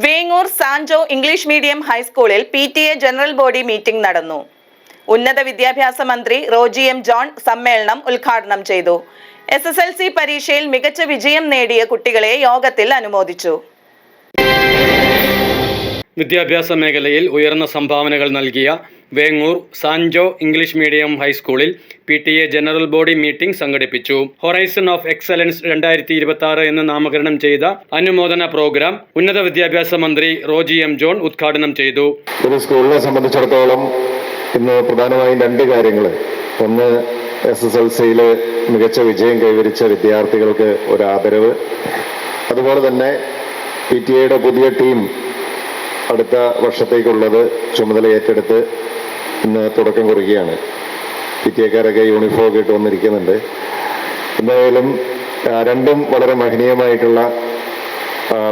Vengoor Sancho English medium ഹൈസ്കൂളിൽ PTA general body meeting നടന്നു. ഉന്നത വിദ്യാഭ്യാസ മന്ത്രി റോജി എം ജോൺ സമ്മേളനം ഉദ്ഘാടനം ചെയ്തു. SSLC പരീക്ഷയിൽ മികച്ച വിജയം നേടിയ കുട്ടികളെ യോഗത്തിൽ അനുമോദിച്ചു. വിദ്യാഭ്യാസ മേഖലയിൽ ഉയർന്ന സംഭാവനകൾ നൽകിയ വേങ്ങൂർ സാൻജോ ഇംഗ്ലീഷ് മീഡിയം ഹൈസ്കൂളിൽ PTA ജനറൽ ബോഡി മീറ്റിംഗ് സംഘടിപ്പിച്ചു. ഹൊറൈസൺ ഓഫ് എക്സലൻസ് 2026 എന്ന് നാമകരണം ചെയ്ത അനുമോദന പ്രോഗ്രാം ഉന്നത വിദ്യാഭ്യാസ മന്ത്രി റോജി എം ജോൺ ഉദ്ഘാടനം ചെയ്തു. ഒരു സ്കൂളിനെ സംബന്ധിച്ചിടത്തോളം ഇന്ന് പ്രധാനമായും രണ്ട് കാര്യങ്ങൾ. ഒന്ന്, SSLCയിൽ മികച്ച വിജയം കൈവരിച്ച വിദ്യാർത്ഥികൾക്ക് ഒരു ആദരവ്. അതുപോലെ തന്നെ PTAയുടെ പുതിയ ടീം അടുത്ത വർഷത്തേക്കുള്ളത് ചുമതല ഏറ്റെടുത്ത് ഇന്ന് തുടക്കം കുറിക്കുകയാണ്. PTA-കാരൊക്കെ യൂണിഫോം ഒക്കെ ഇട്ട് വന്നിരിക്കുന്നുണ്ട്. എന്തായാലും രണ്ടും വളരെ മഹനീയമായിട്ടുള്ള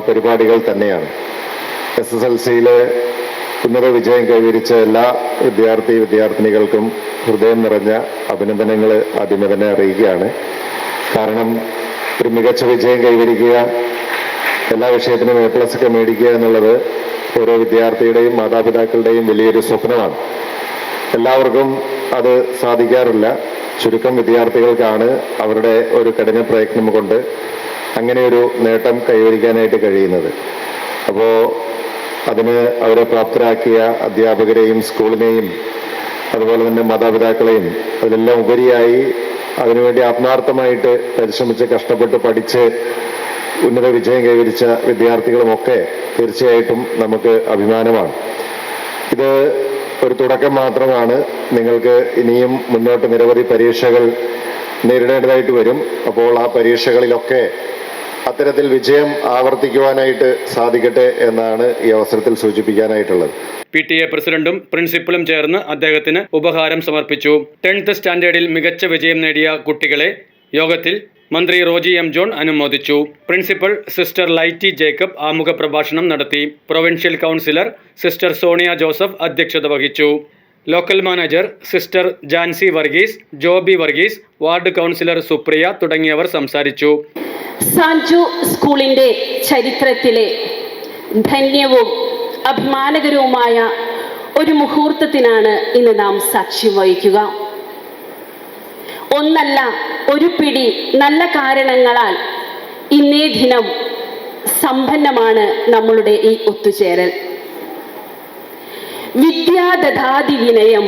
പരിപാടികൾ തന്നെയാണ്. SSLCയിൽ ഉന്നത വിജയം കൈവരിച്ച എല്ലാ വിദ്യാർത്ഥിനികൾക്കും ഹൃദയം നിറഞ്ഞ അഭിനന്ദനങ്ങൾ ആദ്യമേ തന്നെ അറിയിക്കുകയാണ്. കാരണം ഒരു മികച്ച വിജയം കൈവരിക്കുക, എല്ലാ വിഷയത്തിനും A+ ഒക്കെ മേടിക്കുക എന്നുള്ളത് ഓരോ വിദ്യാർത്ഥിയുടെയും മാതാപിതാക്കളുടെയും വലിയൊരു സ്വപ്നമാണ്. എല്ലാവർക്കും അത് സാധിക്കാറില്ല. ചുരുക്കം വിദ്യാർത്ഥികൾക്കാണ് അവരുടെ ഒരു കഠിന പ്രയത്നം കൊണ്ട് അങ്ങനെ ഒരു നേട്ടം കൈവരിക്കാനായിട്ട് കഴിയുന്നത്. അപ്പോൾ അതിന് അവരെ പ്രാപ്തരാക്കിയ അധ്യാപകരെയും സ്കൂളിനെയും അതുപോലെ തന്നെ മാതാപിതാക്കളെയും അതിലെല്ലാം ഉപരിയായി അതിനുവേണ്ടി ആത്മാർത്ഥമായിട്ട് പരിശ്രമിച്ച് കഷ്ടപ്പെട്ട് പഠിച്ച് ഉന്നത വിജയം കൈവരിച്ച വിദ്യാർത്ഥികളുമൊക്കെ തീർച്ചയായിട്ടും നമുക്ക് അഭിമാനമാണ്. ഇത് ഒരു തുടക്കം മാത്രമാണ്. നിങ്ങൾക്ക് ഇനിയും മുന്നോട്ട് നിരവധി പരീക്ഷകൾ നേരിടേണ്ടതായിട്ട് വരും. അപ്പോൾ ആ പരീക്ഷകളിലൊക്കെ അത്തരത്തിൽ വിജയം ആവർത്തിക്കുവാനായിട്ട് സാധിക്കട്ടെ എന്നാണ് ഈ അവസരത്തിൽ സൂചിപ്പിക്കാനായിട്ടുള്ളത്. PTA പ്രസിഡന്റും പ്രിൻസിപ്പലും ചേർന്ന് അദ്ദേഹത്തിന് ഉപഹാരം സമർപ്പിച്ചു. 10th സ്റ്റാൻഡേർഡിൽ മികച്ച വിജയം നേടിയ കുട്ടികളെ യോഗത്തിൽ മന്ത്രി റോജി എം ജോൺ അനുമോദിച്ചു. പ്രിൻസിപ്പൽ സിസ്റ്റർ ലൈറ്റി ജേക്കബ് ആമുഖ പ്രഭാഷണം നടത്തി. Provincial councillor sister Sonia Joseph അധ്യക്ഷത വഹിച്ചു. Local manager sister Jancy Varghese, Joby Varghese, ward councillor Supriya തുടങ്ങിയവർ സംസാരിച്ചു. സാൻജോ സ്കൂളിന്റെ ചരിത്രത്തിലെ ധന്യവും അഭിമാനകരവുമായ ഒരു മുഹൂർത്തത്തിനാണ് ഇന്ന് നാം സാക്ഷ്യം വഹിക്കുക. ഒന്നല്ല, ഒരു പിടി നല്ല കാരണങ്ങളാൽ ഇന്നേ ദിനം സമ്പന്നമാണ് നമ്മളുടെ ഈ ഒത്തുചേരൽ. വിദ്യാദധാതി വിനയം,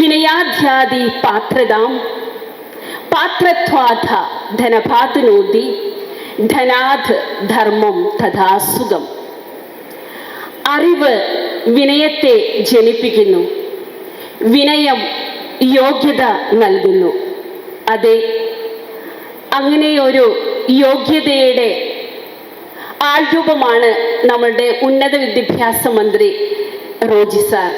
വിനയാധ്യാതി പാത്രതാം, പാത്രത്വാധ ധനഭാതുനോതി, ധനാത് ധർമ്മം തഥാ സുഖം. അറിവ് വിനയത്തെ ജനിപ്പിക്കുന്നു, വിനയം യോഗ്യത നൽകുന്നു. അതെ, അങ്ങനെയൊരു യോഗ്യതയുടെ ആൾരൂപമാണ് നമ്മളുടെ ഉന്നത വിദ്യാഭ്യാസ മന്ത്രി Roji sir.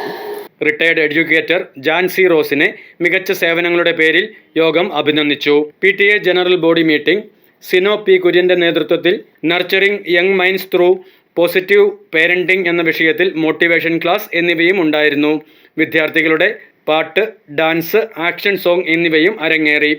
Retired educator Jancy റോസിനെ മികച്ച സേവനങ്ങളുടെ പേരിൽ യോഗം അഭിനന്ദിച്ചു. PTA general body meeting Sino P. കുര്യന്റെ നേതൃത്വത്തിൽ nurturing young minds through positive parenting എന്ന വിഷയത്തിൽ മോട്ടിവേഷൻ ക്ലാസ് എന്നിവയും ഉണ്ടായിരുന്നു. വിദ്യാർത്ഥികളുടെ പാട്ട്, ഡാൻസ്, ആക്ഷൻ സോങ് എന്നിവയും അരങ്ങേറി.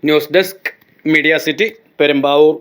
News desk, media city, Perumbavoor.